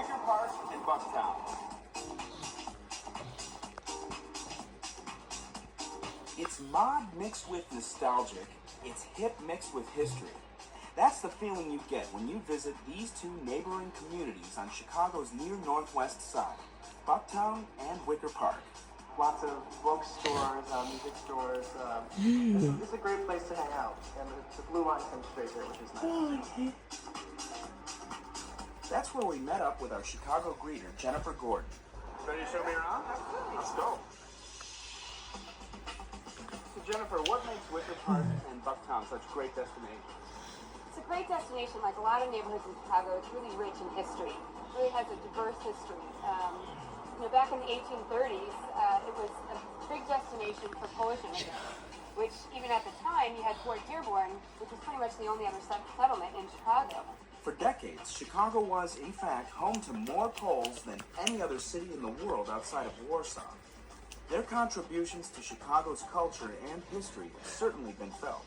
Wicker Park in Bucktown. It's mod mixed with nostalgic. It's hip mixed with history. That's the feeling you get when you visit these two neighboring communities on Chicago's near northwest side, Bucktown and Wicker Park. Lots of bookstores, music stores. This is a great place to hang out, and the blue line comes straight there, which is nice. That's where we met up with our Chicago greeter, Jennifer Gordon. Ready to show me around? Let's go. So Jennifer, what makes Wicker Park and Bucktown such great destinations? It's a great destination. Like a lot of neighborhoods in Chicago, it's really rich in history. It really has a diverse history. Back in the 1830s, it was a big destination for Polish immigrants, which even at the time, you had Fort Dearborn, which was pretty much the only other settlement in Chicago. For decades, Chicago was, in fact, home to more Poles than any other city in the world outside of Warsaw. Their contributions to Chicago's culture and history have certainly been felt.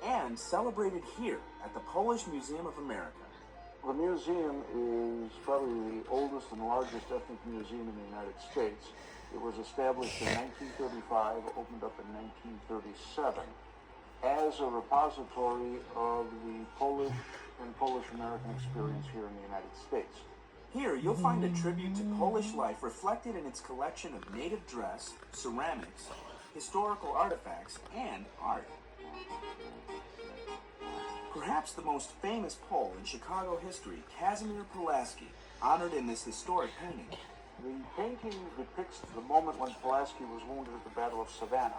And celebrated here at the Polish Museum of America. The museum is probably the oldest and largest ethnic museum in the United States. It was established in 1935, opened up in 1937, as a repository of the Polish and Polish-American experience here in the United States. Here, you'll find a tribute to Polish life reflected in its collection of native dress, ceramics, historical artifacts, and art. Perhaps the most famous Pole in Chicago history, Casimir Pulaski, honored in this historic painting. The painting depicts the moment when Pulaski was wounded at the Battle of Savannah.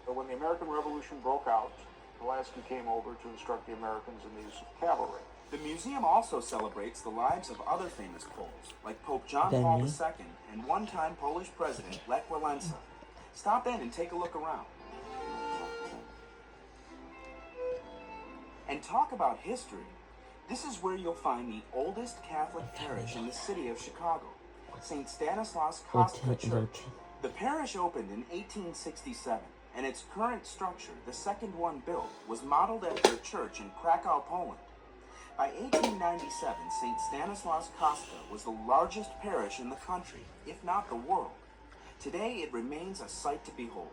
So when the American Revolution broke out, Pulaski came over to instruct the Americans in the use of cavalry. The museum also celebrates the lives of other famous Poles, like Pope John Paul II and one-time Polish President Lech Walesa. Stop in and take a look around. And talk about history. This is where you'll find the oldest Catholic parish in the city of Chicago, St. Stanislaus Kostka Church. The parish opened in 1867, and its current structure, the second one built, was modeled after a church in Krakow, Poland. By 1897, St. Stanislaus Kostka was the largest parish in the country, if not the world. Today, it remains a sight to behold.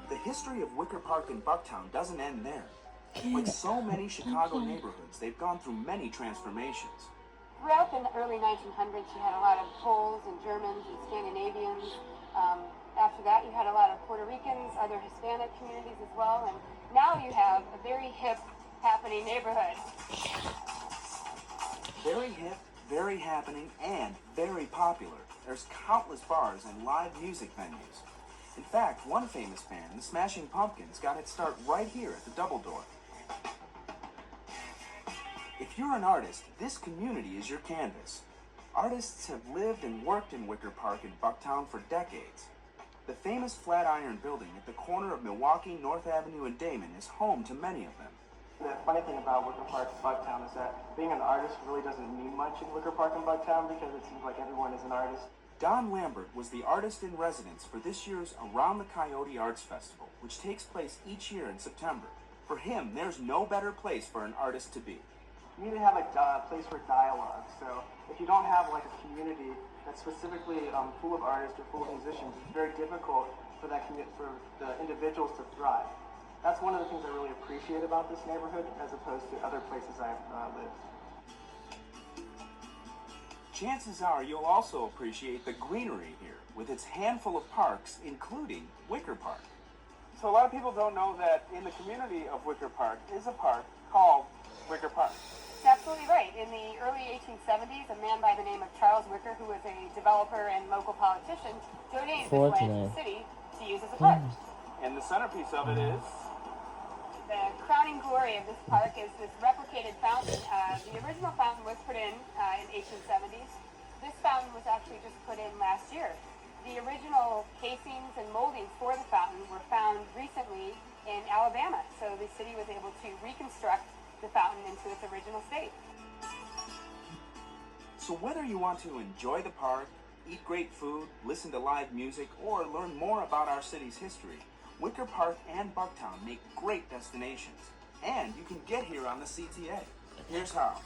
The history of Wicker Park and Bucktown doesn't end there. Like so many Chicago neighborhoods, they've gone through many transformations. Throughout the early 1900s, you had a lot of Poles and Germans and Scandinavians. After that, you had a lot of Puerto Ricans, other Hispanic communities as well, and now you have a very hip, happening neighborhood. Very hip, very happening, and very popular. There's countless bars and live music venues. In fact, one famous band, the Smashing Pumpkins, got its start right here at the Double Door. If you're an artist, this community is your canvas. Artists have lived and worked in Wicker Park and Bucktown for decades. The famous Flatiron Building at the corner of Milwaukee, North Avenue, and Damon is home to many of them. The funny thing about Wicker Park and Bucktown is that being an artist really doesn't mean much in Wicker Park and Bucktown because it seems like everyone is an artist. Don Lambert was the artist in residence for this year's Around the Coyote Arts Festival, which takes place each year in September. For him, there's no better place for an artist to be. You need to have a place for dialogue. So if you don't have like a community that's specifically full of artists or full of musicians, it's very difficult for for the individuals to thrive. That's one of the things I really appreciate about this neighborhood as opposed to other places I've lived. Chances are you'll also appreciate the greenery here, with its handful of parks, including Wicker Park. So a lot of people don't know that in the community of Wicker Park is a park called Wicker Park. That's absolutely right. In the early 1870s, a man by the name of Charles Wicker, who was a developer and local politician, donated this land to the city to use as a park. And the centerpiece of it is... The crowning glory of this park is this replicated fountain. The original fountain was put in 1870s. This fountain was actually just put in last year. The original casings and moldings for the fountain were found recently in Alabama, so the city was able to reconstruct the fountain into its original state. So whether you want to enjoy the park, eat great food, listen to live music, or learn more about our city's history, Wicker Park and Bucktown make great destinations. And you can get here on the CTA. Here's how.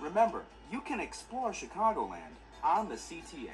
Remember, you can explore Chicagoland on the CTA.